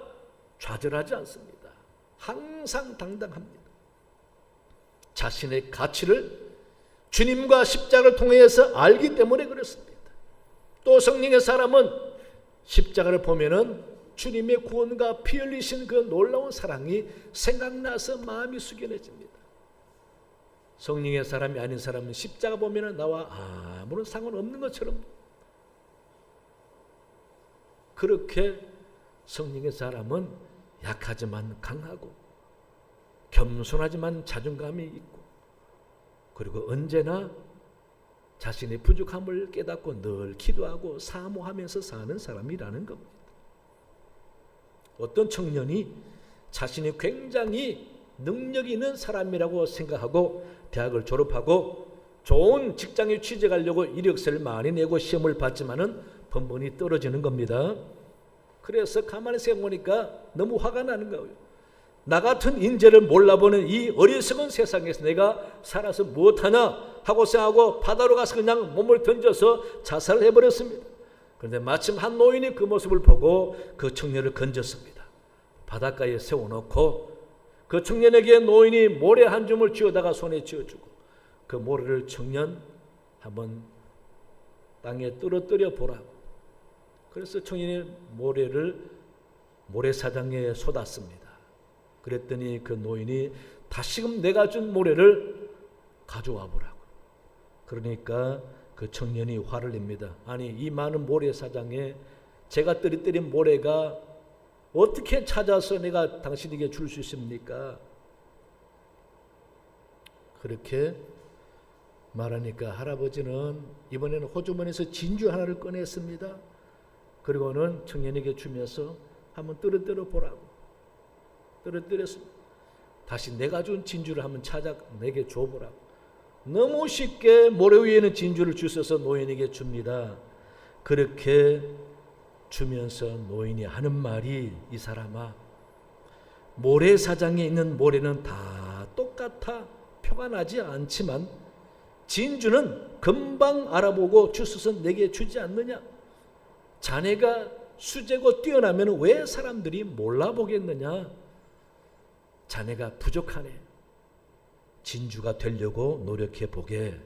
좌절하지 않습니다. 항상 당당합니다. 자신의 가치를 주님과 십자가를 통해서 알기 때문에 그렇습니다. 또 성령의 사람은 십자가를 보면은 주님의 구원과 피 흘리신 그 놀라운 사랑이 생각나서 마음이 숙연해집니다. 성령의 사람이 아닌 사람은 십자가 보면은 나와 아무런 상관없는 것처럼, 그렇게 성령의 사람은 약하지만 강하고 겸손하지만 자존감이 있고, 그리고 언제나 자신의 부족함을 깨닫고 늘 기도하고 사모하면서 사는 사람이라는 겁니다. 어떤 청년이 자신이 굉장히 능력 있는 사람이라고 생각하고 대학을 졸업하고 좋은 직장에 취직하려고 이력서를 많이 내고 시험을 봤지만은 번번이 떨어지는 겁니다. 그래서 가만히 생각해보니까 너무 화가 나는 거예요. 나 같은 인재를 몰라보는 이 어리석은 세상에서 내가 살아서 무엇하나 하고 생각하고 바다로 가서 그냥 몸을 던져서 자살을 해버렸습니다. 그런데 마침 한 노인이 그 모습을 보고 그 청년을 건졌습니다. 바닷가에 세워놓고 그 청년에게 노인이 모래 한 줌을 쥐어다가 손에 쥐어주고 그 모래를 청년 한번 땅에 떨어뜨려 보라고. 그래서 청년이 모래를 모래사장에 쏟았습니다. 그랬더니 그 노인이 다시금 내가 준 모래를 가져와 보라고. 그러니까 그 청년이 화를 냅니다. 아니, 이 많은 모래사장에 제가 떨어뜨린 모래가 어떻게 찾아서 내가 당신에게 줄 수 있습니까? 그렇게 말하니까 할아버지는 이번에는 호주머니에서 진주 하나를 꺼냈습니다. 그리고는 청년에게 주면서 한번 떨어뜨려 보라고. 떨어뜨렸습니다. 다시 내가 준 진주를 한번 찾아 내게 줘보라고. 너무 쉽게 모래 위에는 진주를 주셔서 노인에게 줍니다. 그렇게 주면서 노인이 하는 말이, 이 사람아, 모래사장에 있는 모래는 다 똑같아 표가 나지 않지만 진주는 금방 알아보고 주셔서 내게 주지 않느냐? 자네가 수재고 뛰어나면 왜 사람들이 몰라보겠느냐? 자네가 부족하네. 진주가 되려고 노력해 보게.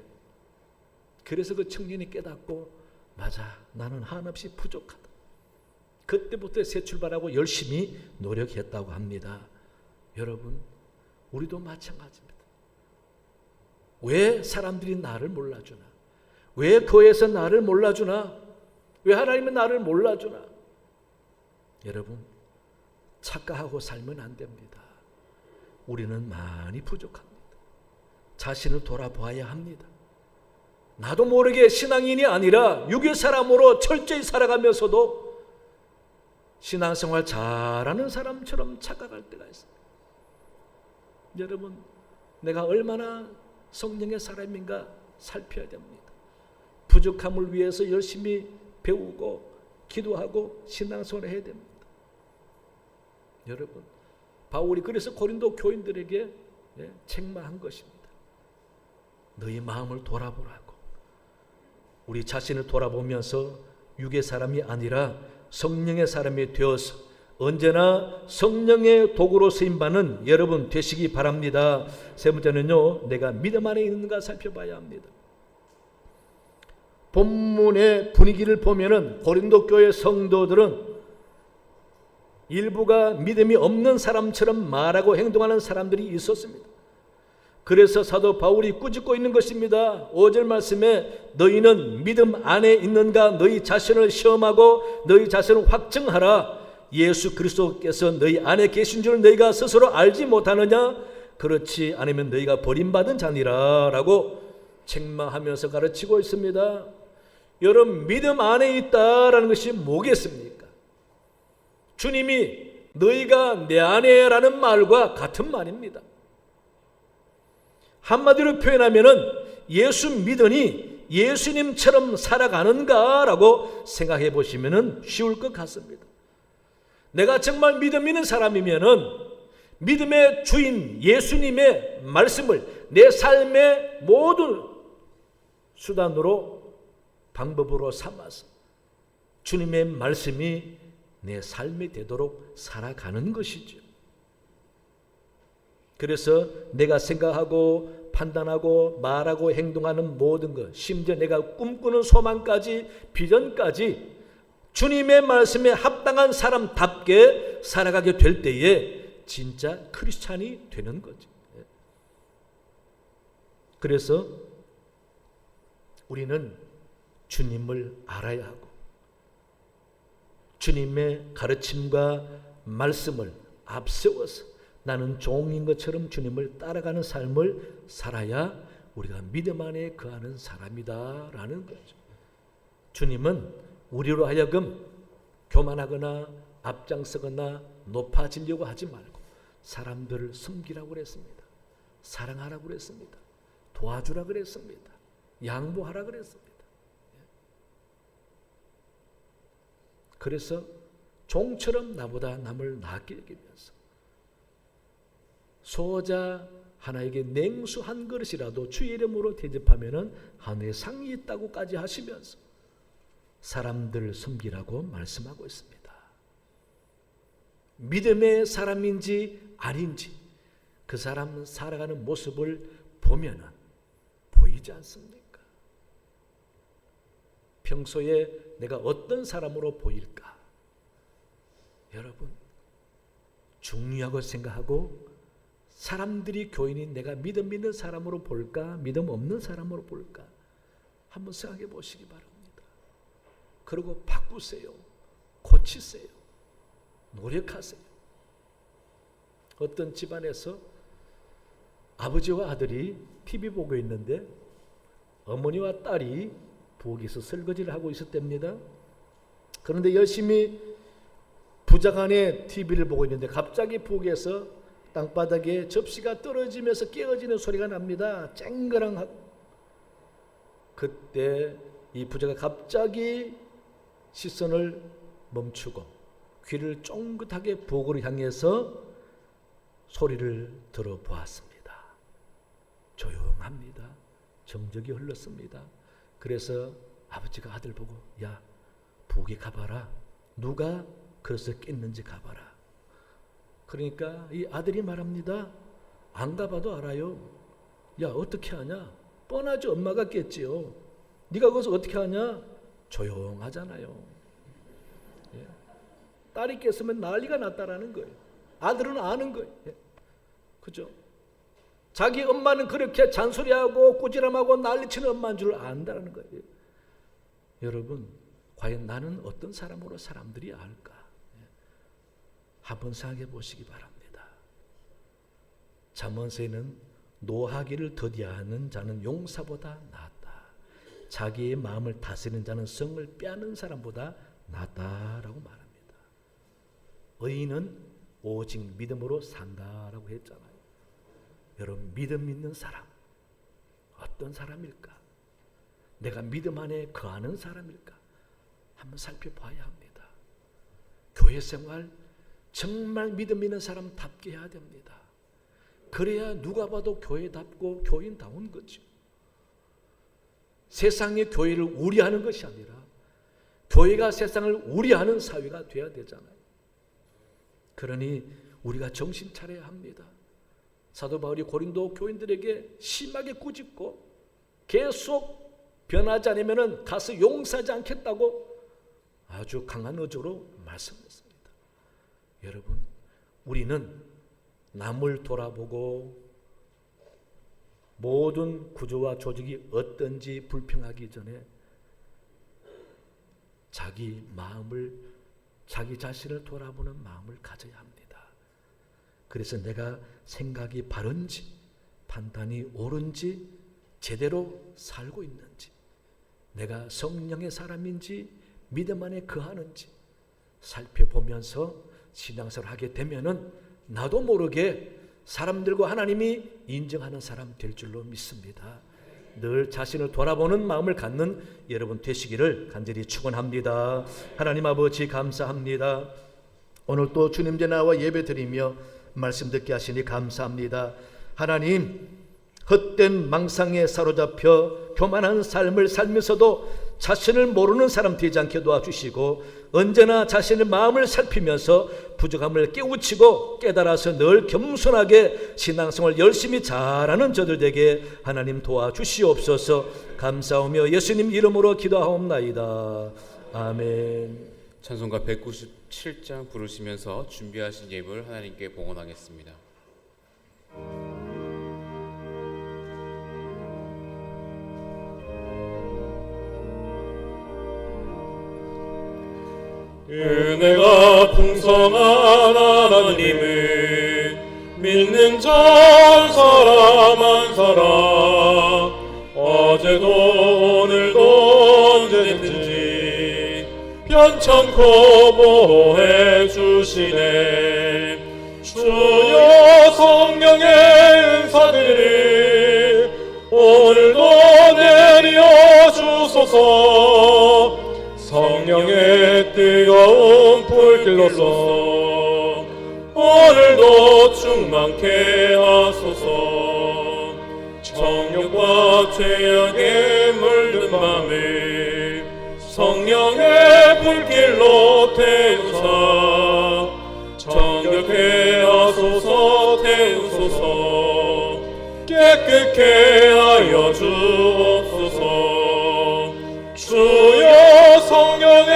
그래서 그 청년이 깨닫고, 맞아, 나는 한없이 부족하다. 그때부터 새 출발하고 열심히 노력했다고 합니다. 여러분, 우리도 마찬가지입니다. 왜 사람들이 나를 몰라주나? 왜 교회에서 나를 몰라주나? 왜 하나님은 나를 몰라주나? 여러분, 착각하고 살면 안 됩니다. 우리는 많이 부족합니다. 자신을 돌아보아야 합니다. 나도 모르게 신앙인이 아니라 육의 사람으로 철저히 살아가면서도 신앙생활 잘하는 사람처럼 착각할 때가 있습니다. 여러분, 내가 얼마나 성령의 사람인가 살펴야 됩니다. 부족함을 위해서 열심히 배우고 기도하고 신앙생활을 해야 됩니다. 여러분, 바울이 그래서 고린도 교인들에게 책망한 것입니다. 너희 마음을 돌아보라고. 우리 자신을 돌아보면서 육의 사람이 아니라 성령의 사람이 되어서 언제나 성령의 도구로 쓰임받는 여러분 되시기 바랍니다. 세 번째는요, 내가 믿음 안에 있는가 살펴봐야 합니다. 본문의 분위기를 보면은 고린도 교회 성도들은 일부가 믿음이 없는 사람처럼 말하고 행동하는 사람들이 있었습니다. 그래서 사도 바울이 꾸짖고 있는 것입니다. 5절 말씀에 너희는 믿음 안에 있는가 너희 자신을 시험하고 너희 자신을 확증하라. 예수 그리스도께서 너희 안에 계신 줄 너희가 스스로 알지 못하느냐? 그렇지 않으면 너희가 버림받은 자니라 라고 책망하면서 가르치고 있습니다. 여러분, 믿음 안에 있다라는 것이 뭐겠습니까? 주님이 너희가 내 안에 라는 말과 같은 말입니다. 한마디로 표현하면은 예수 믿으니 예수님처럼 살아가는가 라고 생각해 보시면 쉬울 것 같습니다. 내가 정말 믿음 있는 사람이면은 믿음의 주인 예수님의 말씀을 내 삶의 모든 수단으로 방법으로 삼아서 주님의 말씀이 내 삶이 되도록 살아가는 것이죠. 그래서 내가 생각하고 판단하고 말하고 행동하는 모든 것, 심지어 내가 꿈꾸는 소망까지 비전까지 주님의 말씀에 합당한 사람답게 살아가게 될 때에 진짜 크리스찬이 되는 거죠. 그래서 우리는 주님을 알아야 하고 주님의 가르침과 말씀을 앞세워서 나는 종인 것처럼 주님을 따라가는 삶을 살아야 우리가 믿음 안에 거하는 사람이다 라는 거죠. 주님은 우리로 하여금 교만하거나 앞장서거나 높아지려고 하지 말고 사람들을 섬기라고 그랬습니다. 사랑하라고 그랬습니다. 도와주라고 그랬습니다. 양보하라고 그랬습니다. 그래서 종처럼 나보다 남을 낫게 여기면서 소자 하나에게 냉수 한 그릇이라도 주의 이름으로 대접하면은 하늘에 상이 있다고까지 하시면서 사람들을 섬기라고 말씀하고 있습니다. 믿음의 사람인지 아닌지 그 사람 살아가는 모습을 보면은 보이지 않습니까? 평소에 내가 어떤 사람으로 보일까? 여러분, 중요하고 생각하고 사람들이 교인인 내가 믿음 있는 사람으로 볼까? 믿음 없는 사람으로 볼까? 한번 생각해 보시기 바랍니다. 그리고 바꾸세요. 고치세요. 노력하세요. 어떤 집안에서 아버지와 아들이 TV 보고 있는데 어머니와 딸이 부엌에서 설거지를 하고 있었답니다. 그런데 열심히 부자간에 TV를 보고 있는데 갑자기 부엌에서 땅바닥에 접시가 떨어지면서 깨어지는 소리가 납니다. 쨍그랑하고. 그때 이 부자가 갑자기 시선을 멈추고 귀를 쫑긋하게 부엌으로 향해서 소리를 들어보았습니다. 조용합니다. 정적이 흘렀습니다. 그래서 아버지가 아들 보고 야, 부엌에 가봐라. 누가 그래서 깼는지 가봐라. 그러니까 이 아들이 말합니다. 안 가봐도 알아요. 야, 어떻게 하냐? 뻔하죠. 엄마가 깼지요. 네가 거기서 어떻게 하냐? 조용하잖아요. 예. 딸이 깼으면 난리가 났다라는 거예요. 아들은 아는 거예요. 예. 그죠? 자기 엄마는 그렇게 잔소리하고 꾸지람하고 난리치는 엄마인 줄 안다는 거예요. 예. 여러분, 과연 나는 어떤 사람으로 사람들이 알까? 한번 생각해 보시기 바랍니다. 잠언서에는 노하기를 더디하는 자는 용사보다 낫다. 자기의 마음을 다스리는 자는 성을 빼앗는 사람보다 낫다라고 말합니다. 의인은 오직 믿음으로 산다라고 했잖아요. 여러분, 믿음 있는 사람 어떤 사람일까? 내가 믿음 안에 거하는 사람일까? 한번 살펴봐야 합니다. 교회 생활 정말 믿음 있는 사람답게 해야 됩니다. 그래야 누가 봐도 교회답고 교인다운 거죠. 세상의 교회를 우려하는 것이 아니라 교회가 세상을 우려하는 사회가 되어야 되잖아요. 그러니 우리가 정신 차려야 합니다. 사도 바울이 고린도 교인들에게 심하게 꾸짖고 계속 변하지 않으면 가서 용서하지 않겠다고 아주 강한 어조로 말씀했습니다. 여러분, 우리는 남을 돌아보고 모든 구조와 조직이 어떤지 불평하기 전에 자기 마음을, 자기 자신을 돌아보는 마음을 가져야 합니다. 그래서 내가 생각이 바른지, 판단이 옳은지, 제대로 살고 있는지, 내가 성령의 사람인지 믿음 안에 거하는지 살펴보면서 신앙생활을 하게 되면은 나도 모르게 사람들과 하나님이 인정하는 사람 될 줄로 믿습니다. 늘 자신을 돌아보는 마음을 갖는 여러분 되시기를 간절히 축원합니다. 하나님 아버지 감사합니다. 오늘 또 주님 제 나와 예배드리며 말씀 듣게 하시니 감사합니다. 하나님, 헛된 망상에 사로잡혀 교만한 삶을 살면서도 자신을 모르는 사람 되지 않게 도와주시고 언제나 자신의 마음을 살피면서 부족함을 깨우치고 깨달아서 늘 겸손하게 신앙생활 열심히 잘하는 저들 되게 하나님 도와주시옵소서. 감사하며 예수님 이름으로 기도하옵나이다. 아멘. 찬송가 197장 부르시면서 준비하신 예물 하나님께 봉헌하겠습니다. 은혜가 풍성한 하나님을 믿는 자 사람 한 사람 어제도 오늘도 언제든지 편찮고 보호해 주시네. 주여 성령의 은사들을 오늘도 내려 주소서. 성령의 뜨거운 불길로서 오늘도 충만케 하소서. 정욕과 죄악에 물든 맘을 성령의 불길로 태우사 정결케 하소서. 태우소서. 깨끗게 하여 주옵소서. 주여 성령의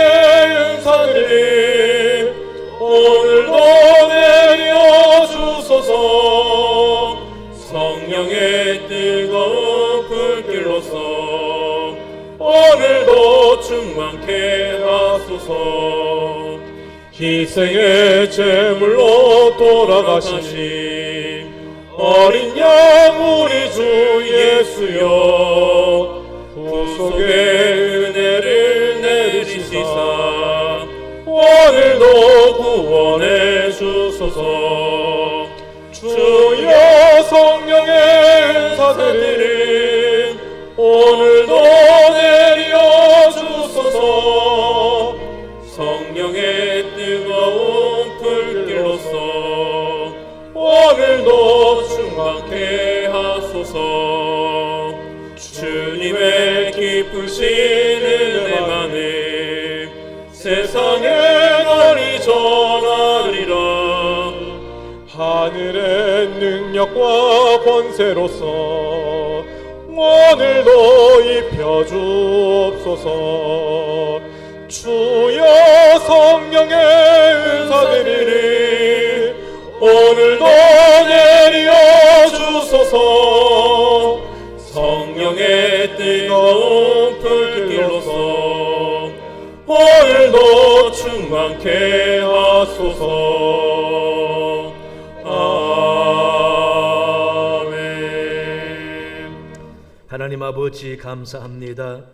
은사들이 오늘도 내려 주소서. 성령의 뜨거운 불길로서 오늘도 충만케 하소서. 희생의 제물로 돌아가신 어린 양 우리 주 예수여 구속의 은혜를 내리시사 오늘도 구원해 주소서. 주여 성령의 은사들을 오늘도 내려 주소서. 성령의 뜨거운 불길로서 오늘도 충만케 하소서. 주님의 기쁘신 은혜만을 세상에 널리 전하리라. 하늘의 능력과 권세로서 오늘도 입혀주옵소서. 주여 성령의 은사들이 오늘도 내려 주소서. 성령의 뜨거운 불길로서 오늘도 충만케 하소서. 아멘. 하나님 아버지 감사합니다.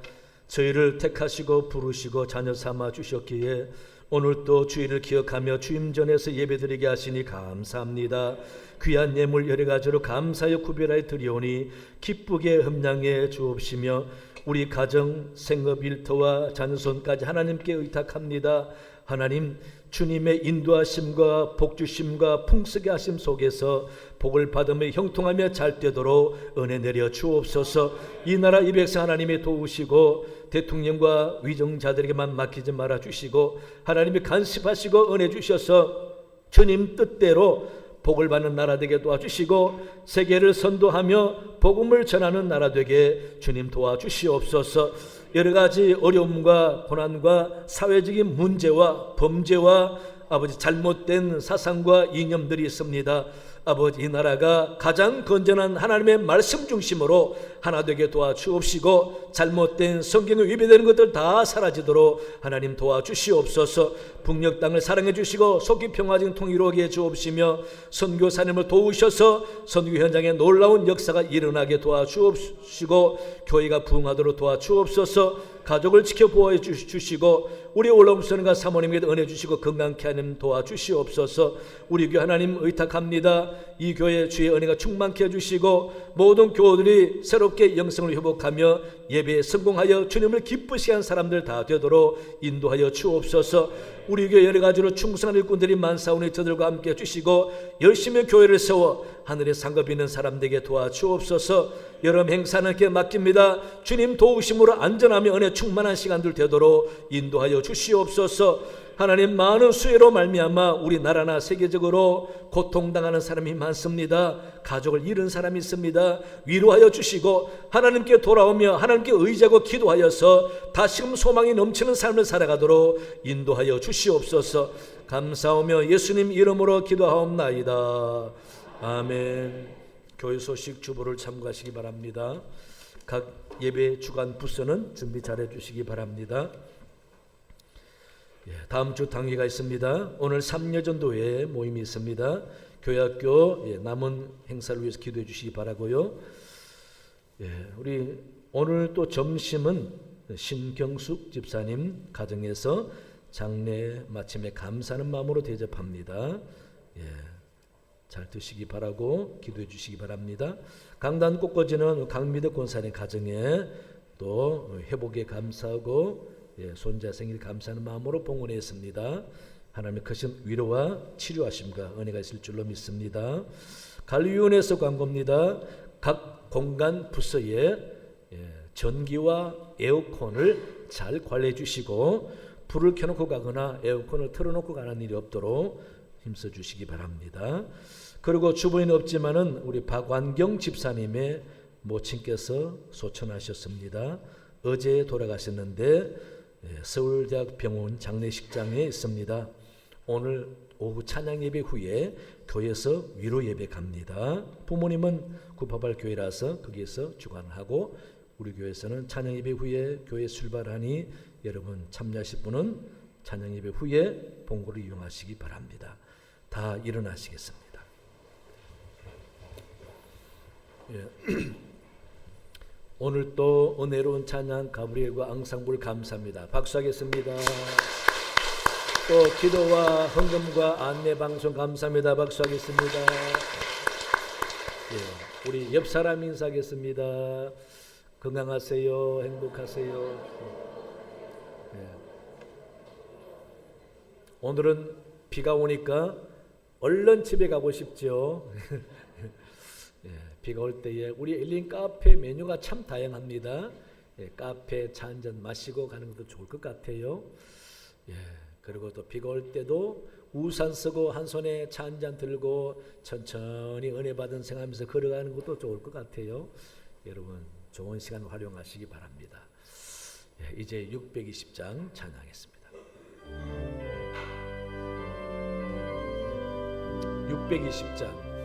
저희를 택하시고 부르시고 자녀 삼아 주셨기에 오늘 또 주일을 기억하며 주임 전에서 예배드리게 하시니 감사합니다. 귀한 예물 여러 가지로 감사하여 구별하여 드리오니 기쁘게 흠량해 주옵시며 우리 가정, 생업, 일터와 자녀손까지 하나님께 의탁합니다. 하나님, 주님의 인도하심과 복주심과 풍성하게 하심 속에서 복을 받으며 형통하며 잘 되도록 은혜 내려 주옵소서. 이 나라 이 백성 하나님이 도우시고 대통령과 위정자들에게만 맡기지 말아 주시고 하나님이 간섭하시고 은혜 주셔서 주님 뜻대로 복을 받는 나라 되게 도와주시고 세계를 선도하며 복음을 전하는 나라 되게 주님 도와주시옵소서. 여러 가지 어려움과 고난과 사회적인 문제와 범죄와 아버지 잘못된 사상과 이념들이 있습니다. 아버지 이 나라가 가장 건전한 하나님의 말씀 중심으로 하나 되게 도와주옵시고 잘못된 성경에 위배되는 것들 다 사라지도록 하나님 도와주시옵소서. 북녘 땅을 사랑해 주시고 속히 평화적인 통일하게 해 주옵시며 선교사님을 도우셔서 선교 현장에 놀라운 역사가 일어나게 도와주옵시고 교회가 부흥하도록 도와주옵소서. 가족을 지켜 보호해 주시고 우리 올라옴 선과 사모님에게 은혜 주시고 건강케 하나님 도와주시옵소서. 우리 교회 하나님 의탁합니다. 이 교회 주의 은혜가 충만케 해주시고 모든 교우들이 새롭게 영성을 회복하며 예배에 성공하여 주님을 기쁘시게 한 사람들 다 되도록 인도하여 주옵소서. 우리 교회 여러 가지로 충성한 일꾼들이 많사오니 저들과 함께 해주시고 열심히 교회를 세워 하늘에 상급 있는 사람들에게 도와주옵소서. 여름 행사는 이렇게 맡깁니다. 주님 도우심으로 안전하며 은혜 충만한 시간들 되도록 인도하여 주시옵소서. 하나님 많은 수혜로 말미암아 우리나라나 세계적으로 고통당하는 사람이 많습니다. 가족을 잃은 사람이 있습니다. 위로하여 주시고 하나님께 돌아오며 하나님께 의지하고 기도하여서 다시금 소망이 넘치는 삶을 살아가도록 인도하여 주시옵소서. 감사하며 예수님 이름으로 기도하옵나이다. 아멘. 교회 소식 주보를 참고하시기 바랍니다. 각 예배 주간 부서는 준비 잘해 주시기 바랍니다. 다음 주 당회가 있습니다. 오늘 3여전도회 모임이 있습니다. 교회학교 남은 행사를 위해서 기도해 주시기 바라고요. 우리 오늘 또 점심은 신경숙 집사님 가정에서 장례 마침에 감사하는 마음으로 대접합니다. 잘 드시기 바라고 기도해 주시기 바랍니다. 강단 꽃꽂이는 강미덕 권사님 가정에 또 회복에 감사하고 손자 생일 감사하는 마음으로 봉헌했습니다. 하나님의 크신 위로와 치료하심과 은혜가 있을 줄로 믿습니다. 관리위원회에서 광고입니다. 각 공간 부서에 전기와 에어컨을 잘 관리해 주시고 불을 켜놓고 가거나 에어컨을 틀어놓고 가는 일이 없도록 힘써 주시기 바랍니다. 그리고 주부인 없지만은 우리 박완경 집사님의 모친께서 소천하셨습니다. 어제 돌아가셨는데 서울대학 병원 장례식장에 있습니다. 오늘 오후 찬양 예배 후에 교회에서 위로 예배 갑니다. 부모님은 구파발 교회라서 거기에서 주관하고 우리 교회에서는 찬양 예배 후에 교회 출발하니 여러분 참여하실 분은 찬양 예배 후에 봉고를 이용하시기 바랍니다. 다 일어나시겠습니다. 오늘 또 은혜로운 찬양 가브리엘과 앙상블 감사합니다. 박수하겠습니다. 또 기도와 헌금과 안내방송 감사합니다. 박수하겠습니다. 우리 옆 사람 인사하겠습니다. 건강하세요. 행복하세요. 오늘은 비가 오니까 얼른 집에 가고 싶죠. 비가 올 때에 우리 엘린 카페 메뉴가 참 다양합니다. 카페 차 한잔 마시고 가는 것도 좋을 것 같아요. 그리고 또 비가 올 때도 우산 쓰고 한 손에 차 한잔 들고 천천히 은혜 받은 생각하면서 걸어가는 것도 좋을 것 같아요. 여러분 좋은 시간 활용하시기 바랍니다. 이제 620장 찬양하겠습니다. 620장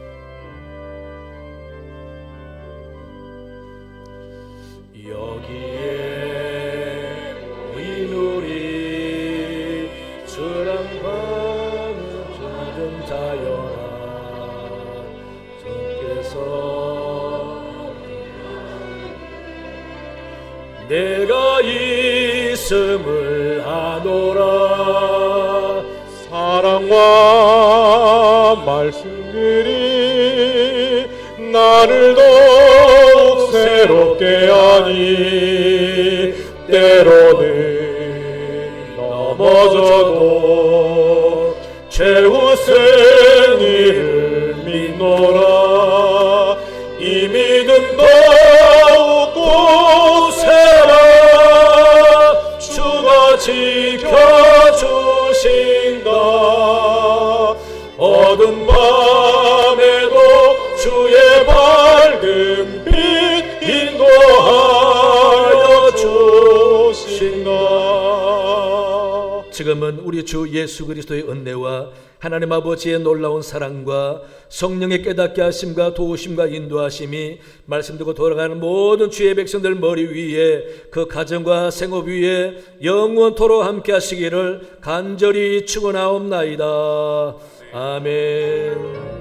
여기에 우리 누리 주랑과는 주는 자여라 주께서 내가 있음을 아노라 사랑과 말씀들이 나를 더욱 새롭게 하니 때로는 넘어져도 채우신 이를 믿노라. 이 믿음 더욱 굳세라. 주가 지켜주신다. 어두운 밤에도 주의 밝은 빛 인도하여 주신다. 지금은 우리 주 예수 그리스도의 은혜와 하나님 아버지의 놀라운 사랑과 성령의 깨닫게 하심과 도우심과 인도하심이 말씀 듣고 돌아가는 모든 주의 백성들 머리 위에 그 가정과 생업 위에 영원토록 함께 하시기를 간절히 축원하옵나이다. 아멘.